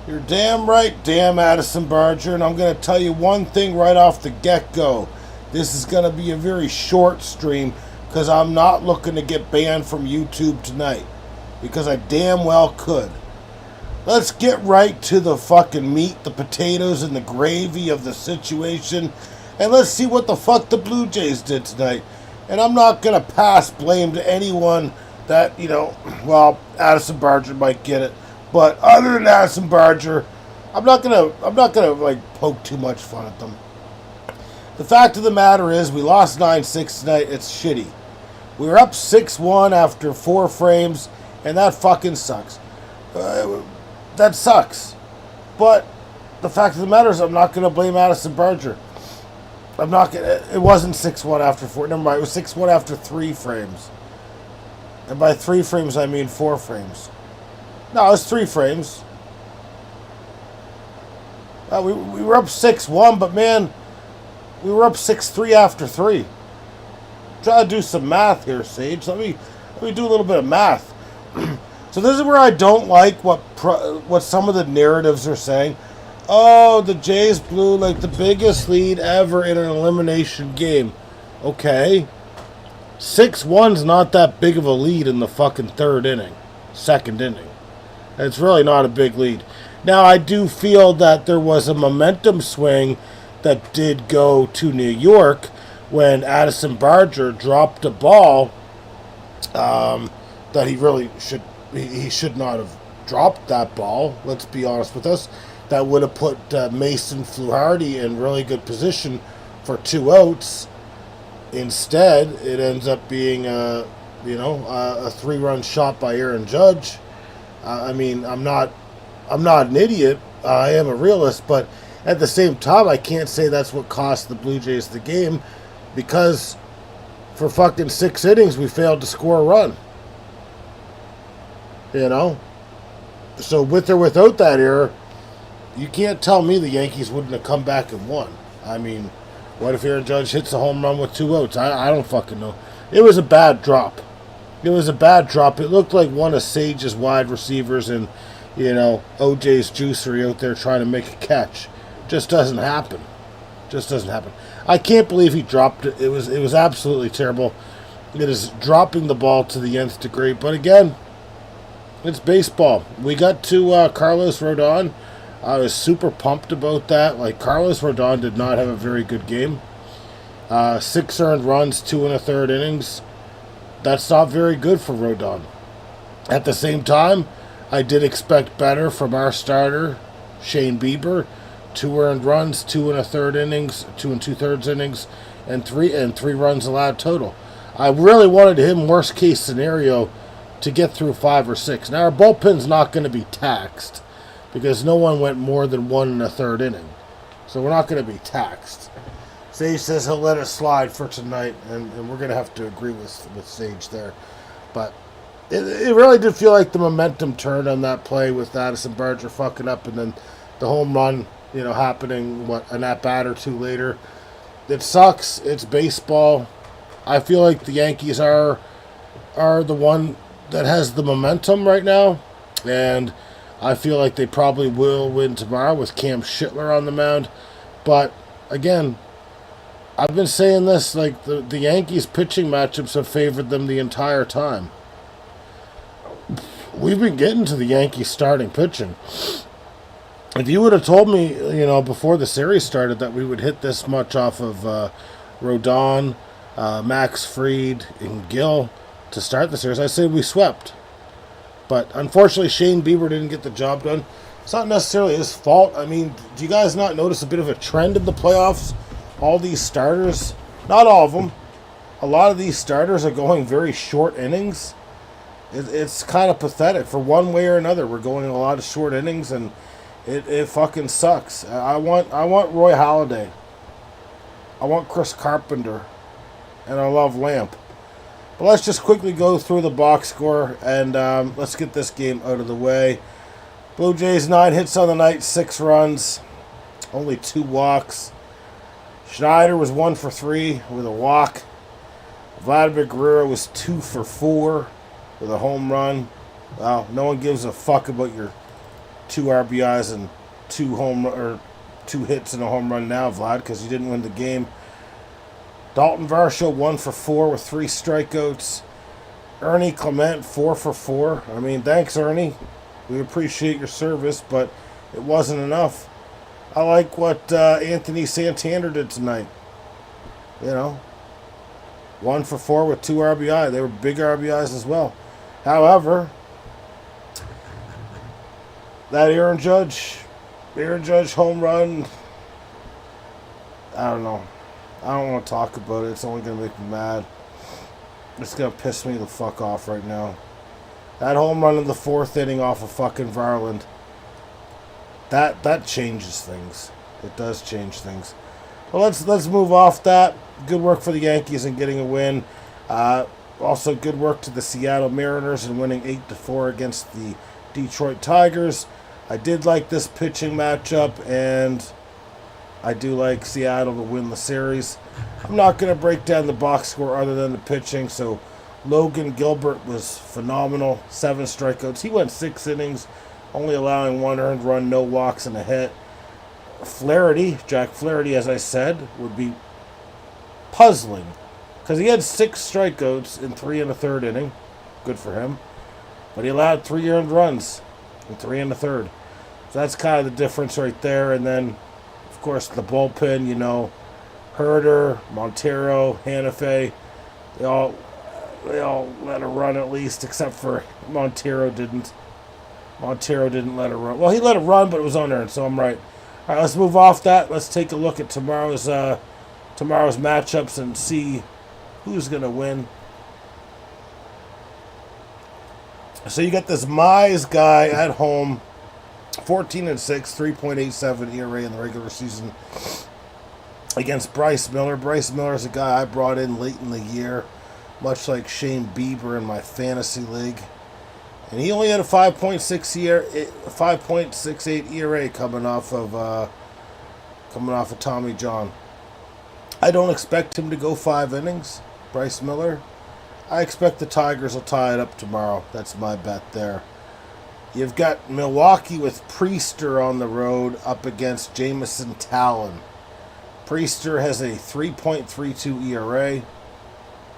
You're damn right, damn Addison Barger, and I'm going to tell you one thing right off the get-go. This is going to be a very short stream because I'm not looking to get banned from YouTube tonight because I damn well could. Let's get right to the fucking meat, the potatoes, and the gravy of the situation, and let's see what the fuck the Blue Jays did tonight. And I'm not going to pass blame to anyone that, well, Addison Barger might get it. But other than Addison Barger, I'm not gonna like poke too much fun at them. The fact of the matter is, we lost 9-6 tonight. It's shitty. We were up 6-1 after 4 frames, and that fucking sucks. That sucks. But the fact of the matter is, I'm not gonna blame Addison Barger. I'm not gonna. It wasn't 6-1 after 4. Never mind. It was 6-1 after 3 frames. And by 3 frames, I mean 4 frames. No, it was 3 frames. We were up 6-1, but man, we were up 6-3 after 3. Try to do some math here, Sage. Let me do a little bit of math. So this is where I don't like what some of the narratives are saying. Oh, the Jays blew like the biggest lead ever in an elimination game. Okay. 6-1's not that big of a lead in the fucking second inning. It's really not a big lead. Now, I do feel that there was a momentum swing that did go to New York when Addison Barger dropped a ball that he should not have dropped that ball. Let's be honest with us. That would have put Mason Fluharty in really good position for 2 outs. Instead, it ends up being a 3-run shot by Aaron Judge. I mean, I'm not an idiot. I am a realist, but at the same time, I can't say that's what cost the Blue Jays the game, because for fucking 6 innings, we failed to score a run. So with or without that error, you can't tell me the Yankees wouldn't have come back and won. I mean, what if Aaron Judge hits a home run with 2 outs? I don't fucking know. It was a bad drop. It looked like one of Sage's wide receivers and, OJ's juicery out there trying to make a catch. Just doesn't happen. I can't believe he dropped it. It was absolutely terrible. It is dropping the ball to the nth degree. But again, it's baseball. We got to Carlos Rodon. I was super pumped about that. Like, Carlos Rodon did not have a very good game. 6 earned runs, 2 1/3 innings. That's not very good for Rodon. At the same time, I did expect better from our starter, Shane Bieber. 2 earned runs, 2 1/3 innings, 2 2/3 innings, and 3 runs allowed total. I really wanted him, worst case scenario, to get through 5 or 6. Now, our bullpen's not going to be taxed because no one went more than 1 1/3 inning. So we're not going to be taxed. Sage says he'll let it slide for tonight, and we're going to have to agree with Sage there. But it really did feel like the momentum turned on that play with Addison Barger fucking up, and then the home run, happening, an at-bat or 2 later. It sucks. It's baseball. I feel like the Yankees are the one that has the momentum right now, and I feel like they probably will win tomorrow with Cam Schittler on the mound. But, again, I've been saying this, like, the Yankees pitching matchups have favored them the entire time. We've been getting to the Yankees starting pitching. If you would have told me, before the series started that we would hit this much off of Rodon, Max Fried, and Gill to start the series, I'd say we swept. But unfortunately, Shane Bieber didn't get the job done. It's not necessarily his fault. I mean, do you guys not notice a bit of a trend in the playoffs? All these starters, not all of them, a lot of these starters are going very short innings. It's kind of pathetic. For one way or another, we're going a lot of short innings, and it fucking sucks. I want Roy Halladay. I want Chris Carpenter, and I love Lamp. But let's just quickly go through the box score, and let's get this game out of the way. Blue Jays, 9 hits on the night, 6 runs, only 2 walks. Schneider was 1 for 3 with a walk. Vladimir Guerrero was 2 for 4 with a home run. Wow, no one gives a fuck about your 2 RBIs and 2 hits and a home run now, Vlad, because you didn't win the game. Dalton Varsho 1 for 4 with 3 strikeouts. Ernie Clement 4 for 4. I mean, thanks, Ernie. We appreciate your service, but it wasn't enough. I like what Anthony Santander did tonight. 1 for 4 with 2 RBI. They were big RBIs as well. However, that Aaron Judge home run, I don't know. I don't want to talk about it. It's only going to make me mad. It's going to piss me the fuck off right now. That home run in the 4th inning off of fucking Varland, that changes things. It does change things. Well, let's move off that. Good work for the Yankees in getting a win. Also, good work to the Seattle Mariners in winning 8-4 against the Detroit Tigers. I did like this pitching matchup, and I do like Seattle to win the series. I'm not going to break down the box score other than the pitching. So Logan Gilbert was phenomenal. 7 strikeouts. He went 6 innings, only allowing 1 earned run, no walks, and a hit. Jack Flaherty, as I said, would be puzzling because he had 6 strikeouts in 3 1/3 inning. Good for him. But he allowed 3 earned runs in 3 1/3. So that's kind of the difference right there. And then, of course, the bullpen, Herder, Montero, Hanife, they all let her run at least, except for Montero didn't. Montero didn't let her run. Well, he let it run, but it was unearned, so I'm right. All right, let's move off that. Let's take a look at tomorrow's matchups and see who's going to win. So you got this Mize guy at home, 14-6, 3.87 ERA in the regular season against Bryce Miller. Bryce Miller is a guy I brought in late in the year, much like Shane Bieber in my fantasy league. And he only had a 5.68 ERA coming off of Tommy John. I don't expect him to go 5 innings, Bryce Miller. I expect the Tigers will tie it up tomorrow. That's my bet there. You've got Milwaukee with Priester on the road up against Jamison Talon. Priester has a 3.32 ERA.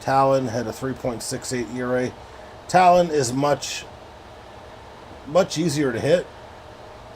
Talon had a 3.68 ERA. Talon is much easier to hit.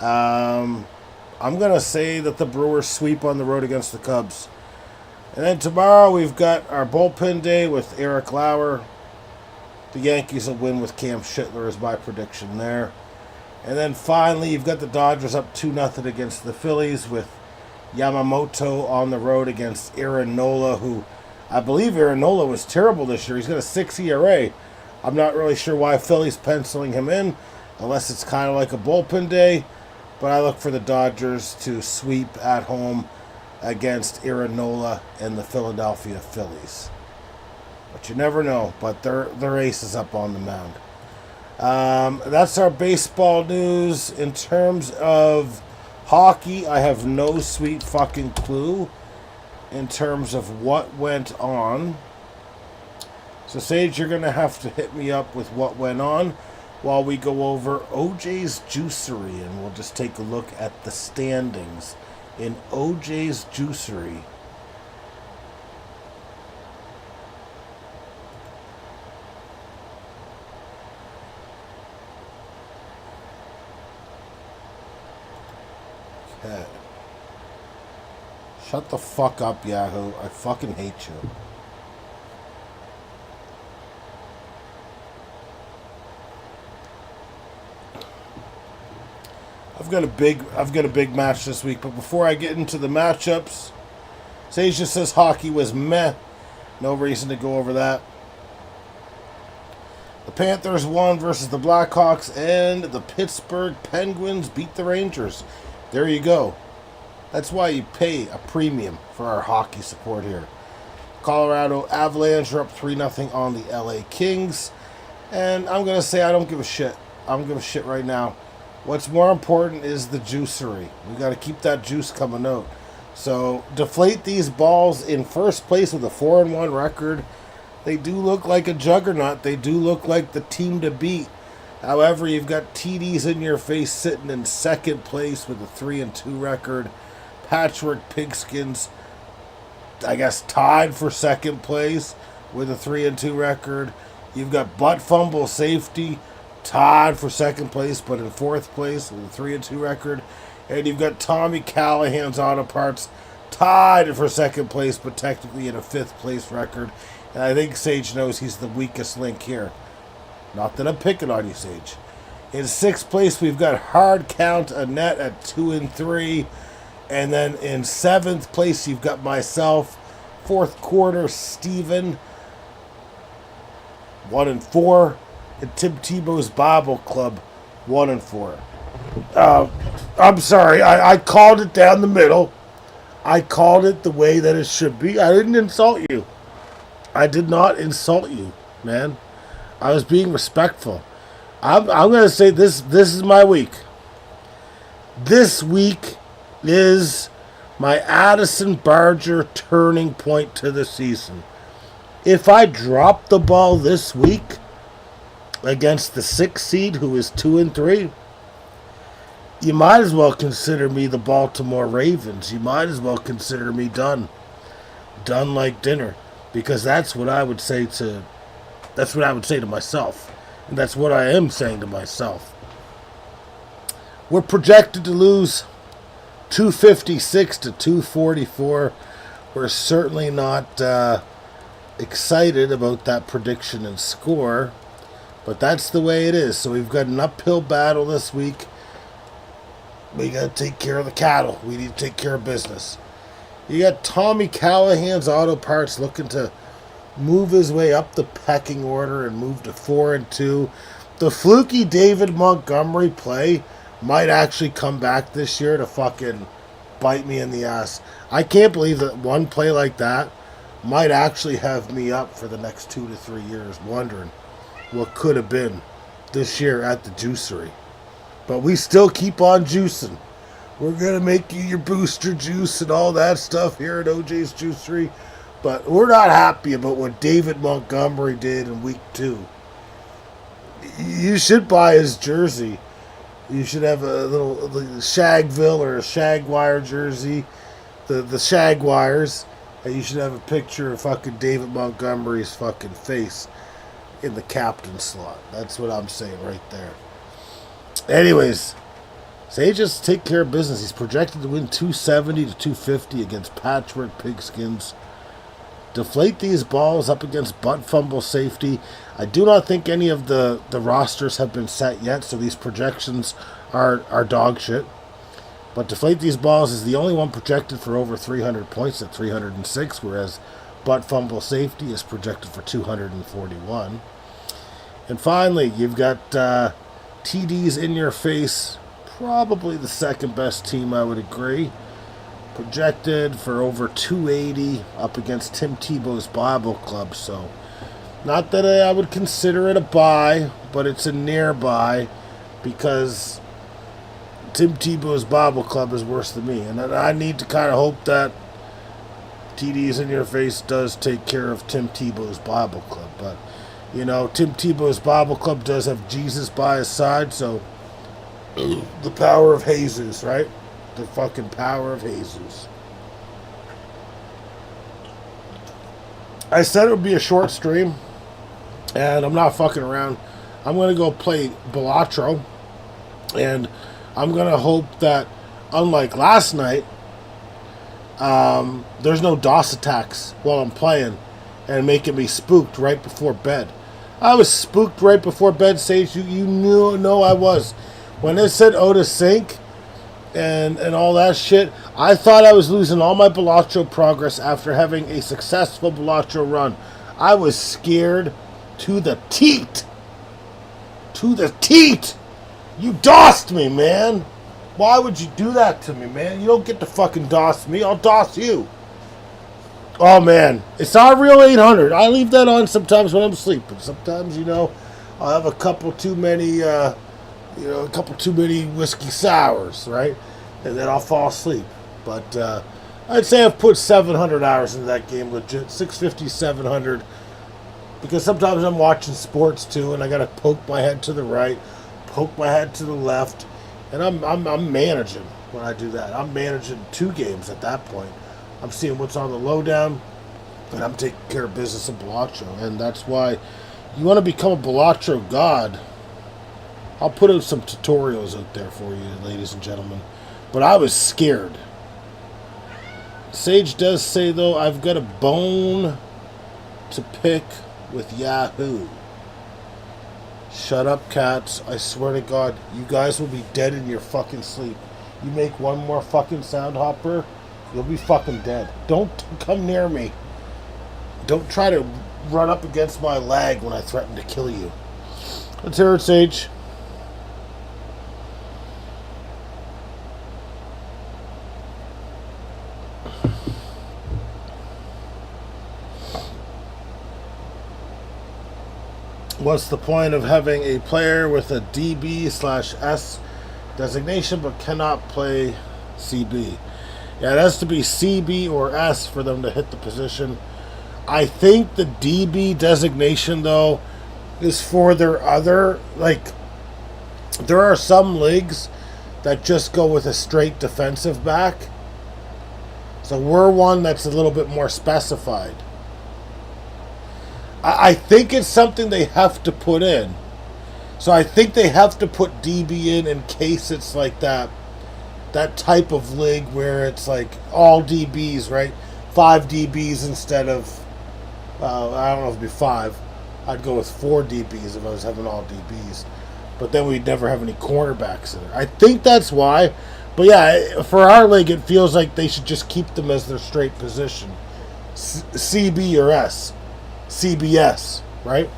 I'm going to say that the Brewers sweep on the road against the Cubs. And then tomorrow we've got our bullpen day with Eric Lauer. The Yankees will win with Cam Schittler is my prediction there. And then finally you've got the Dodgers up 2-0 against the Phillies with Yamamoto on the road against Aaron Nola, who I believe Aaron Nola was terrible this year. He's got a 6 ERA. I'm not really sure why Philly's penciling him in, unless it's kind of like a bullpen day. But I look for the Dodgers to sweep at home against Aaron Nola and the Philadelphia Phillies. But you never know. But their ace is up on the mound. That's our baseball news. In terms of hockey, I have no sweet fucking clue in terms of what went on. So, Sage, you're going to have to hit me up with what went on while we go over OJ's Juicery, and we'll just take a look at the standings in OJ's Juicery. Okay. Shut the fuck up, Yahoo. I fucking hate you. I've got a big match this week, but before I get into the matchups, Sage just says hockey was meh. No reason to go over that. The Panthers won versus the Blackhawks, and the Pittsburgh Penguins beat the Rangers. There you go. That's why you pay a premium for our hockey support here. Colorado Avalanche are up 3-0 on the LA Kings. And I'm going to say I don't give a shit. I don't give a shit right now. What's more important is the juicery. We got to keep that juice coming out. So, deflate these balls in first place with a 4-1 record. They do look like a juggernaut. They do look like the team to beat. However, you've got TDs in your face sitting in second place with a 3-2 record. Patchwork Pigskins, I guess, tied for second place with a 3-2 record. You've got Butt Fumble Safety, tied for second place, but in fourth place with a 3-2 record. And you've got Tommy Callahan's Auto Parts, tied for second place, but technically in a fifth place record. And I think Sage knows he's the weakest link here. Not that I'm picking on you, Sage. In sixth place, we've got Hard Count Annette at 2-3. And then in seventh place, you've got myself, fourth quarter Steven, 1-4. And Tim Tebow's Bible Club, 1-4. I'm sorry, I called it down the middle. I called it the way that it should be. I didn't insult you. I did not insult you, man. I was being respectful. I'm going to say this is my week. This week is my Addison Barger turning point to the season. If I drop the ball this week against the 6th seed, who is 2-3, you might as well consider me the Baltimore Ravens. You might as well consider me done. Done like dinner. Because that's what I would say to myself. And that's what I am saying to myself. We're projected to lose 256 to 244. We're certainly not excited about that prediction and score. But that's the way it is. So we've got an uphill battle this week. We got to take care of the cattle. We need to take care of business. You got Tommy Callahan's Auto Parts looking to move his way up the pecking order and move to 4-2. The fluky David Montgomery play might actually come back this year to fucking bite me in the ass. I can't believe that one play like that might actually have me up for the next 2 to 3 years wondering what could have been this year at the juicery. But we still keep on juicing. We're going to make you your booster juice and all that stuff here at OJ's Juicery. But we're not happy about what David Montgomery did in week 2. You should buy his jersey. You should have a little Shagville or a Shagwire jersey. The Shagwires. And you should have a picture of fucking David Montgomery's fucking face in the captain slot. That's what I'm saying right there. Anyways, Sage has to take care of business. He's projected to win 270 to 250 against Patchwork Pigskins. Deflate these balls up against Butt Fumble Safety. I do not think any of the rosters have been set yet, so these projections are dog shit. But Deflate These Balls is the only one projected for over 300 points at 306, whereas Butt Fumble Safety is projected for 241. And finally, you've got TDs in your face. Probably the second best team, I would agree. Projected for over 280 up against Tim Tebow's Bible Club. So, not that I would consider it a buy, but it's a nearby because Tim Tebow's Bible Club is worse than me. And I need to kind of hope that TDs in your face does take care of Tim Tebow's Bible Club. But, you know, Tim Tebow's Bible Club does have Jesus by his side, so the power of Jesus, right? The fucking power of Jesus. I said it would be a short stream, and I'm not fucking around. I'm going to go play Balatro, and I'm going to hope that, unlike last night, there's no DOS attacks while I'm playing and making me spooked right before bed. I was spooked right before bed, Sage. You know I was. When it said Otis Sync and all that shit, I thought I was losing all my Balatro progress after having a successful Balatro run. I was scared to the teat. To the teat! You DOSed me, man! Why would you do that to me, man? You don't get to fucking DOS me. I'll DOS you. Oh, man. It's not real 800. I leave that on sometimes when I'm sleeping. Sometimes, I'll have a couple too many, a couple too many whiskey sours, right? And then I'll fall asleep. But I'd say I've put 700 hours into that game legit. 650, 700. Because sometimes I'm watching sports too, and I gotta poke my head to the right, poke my head to the left, and I'm managing when I do that. I'm managing 2 games at that point. I'm seeing what's on the lowdown, and I'm taking care of business in Bellotro, and that's why you want to become a Bellotro god. I'll put out some tutorials out there for you, ladies and gentlemen. But I was scared. Sage does say, though, I've got a bone to pick with Yahoo. Shut up, cats. I swear to God, you guys will be dead in your fucking sleep. You make one more fucking sound hopper, you'll be fucking dead. Don't come near me. Don't try to run up against my leg when I threaten to kill you. Let's hear it, Sage. What's the point of having a player with a DB/S designation but cannot play CB? Yeah, it has to be CB or S for them to hit the position. I think the DB designation, though, is for their other, like, there are some leagues that just go with a straight defensive back. So we're one that's a little bit more specified. I think it's something they have to put in. So I think they have to put DB in case it's like that type of league where it's like all DBs, right? 5 DBs instead of, I don't know if it'd be 5. I'd go with 4 DBs if I was having all DBs. But then we'd never have any cornerbacks in there. I think that's why. But yeah, for our league, it feels like they should just keep them as their straight position. CB or S. CBS, right?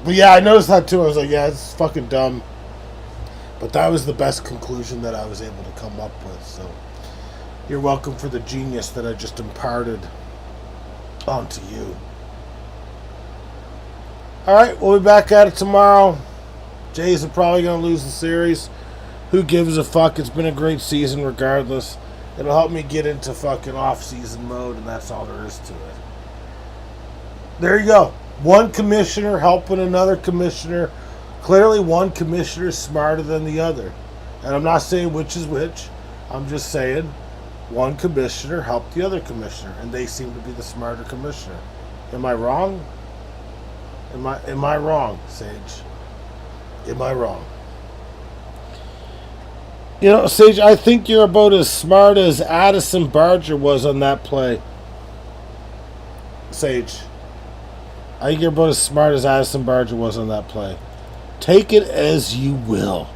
But yeah, I noticed that too. I was like, yeah, it's fucking dumb. But that was the best conclusion that I was able to come up with. So you're welcome for the genius that I just imparted onto you. Alright, we'll be back at it tomorrow. Jays are probably going to lose the series. Who gives a fuck? It's been a great season regardless. It'll help me get into fucking off-season mode, and that's all there is to it. There you go. One commissioner helping another commissioner. Clearly one commissioner is smarter than the other. And I'm not saying which is which. I'm just saying one commissioner helped the other commissioner, and they seem to be the smarter commissioner. Am I wrong? Am I wrong, Sage? Am I wrong? You know, Sage, I think you're about as smart as Addison Barger was on that play. Sage. I think you're about as smart as Addison Barger was on that play. Take it as you will.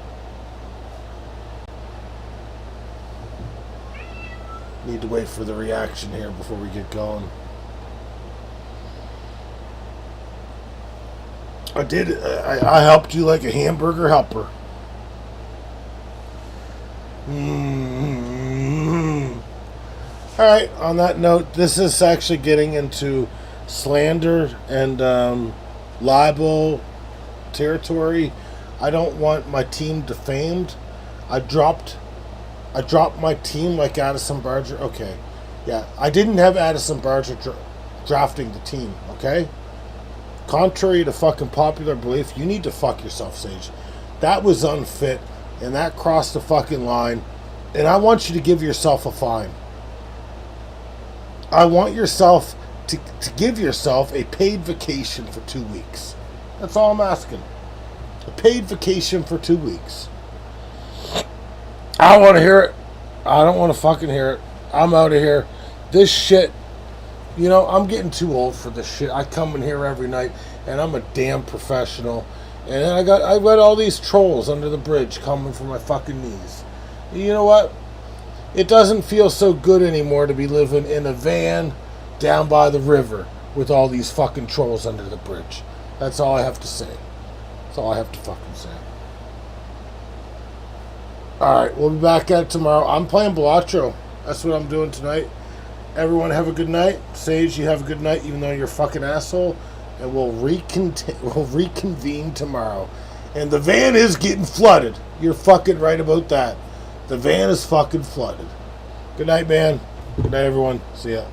Need to wait for the reaction here before we get going. I helped you like a hamburger helper. Alright, on that note, this is actually getting into slander and libel territory. I don't want my team defamed. I dropped my team like Addison Barger. Okay, yeah, I didn't have Addison Barger drafting the team, okay? Contrary to fucking popular belief, you need to fuck yourself, Sage. That was unfit, and that crossed the fucking line, and I want you to give yourself a fine. I want yourself to give yourself a paid vacation for 2 weeks. That's all I'm asking. A paid vacation for 2 weeks. I don't want to hear it. I don't want to fucking hear it. I'm out of here. This shit, you know, I'm getting too old for this shit. I come in here every night, and I'm a damn professional. And I've got all these trolls under the bridge coming for my fucking knees. You know what? It doesn't feel so good anymore to be living in a van down by the river with all these fucking trolls under the bridge. That's all I have to say. That's all I have to fucking say. Alright, we'll be back at it tomorrow. I'm playing Bellotro. That's what I'm doing tonight. Everyone have a good night. Sage, you have a good night, even though you're a fucking asshole. And we'll reconvene tomorrow. And the van is getting flooded. You're fucking right about that. The van is fucking flooded. Good night, man. Good night, everyone. See ya.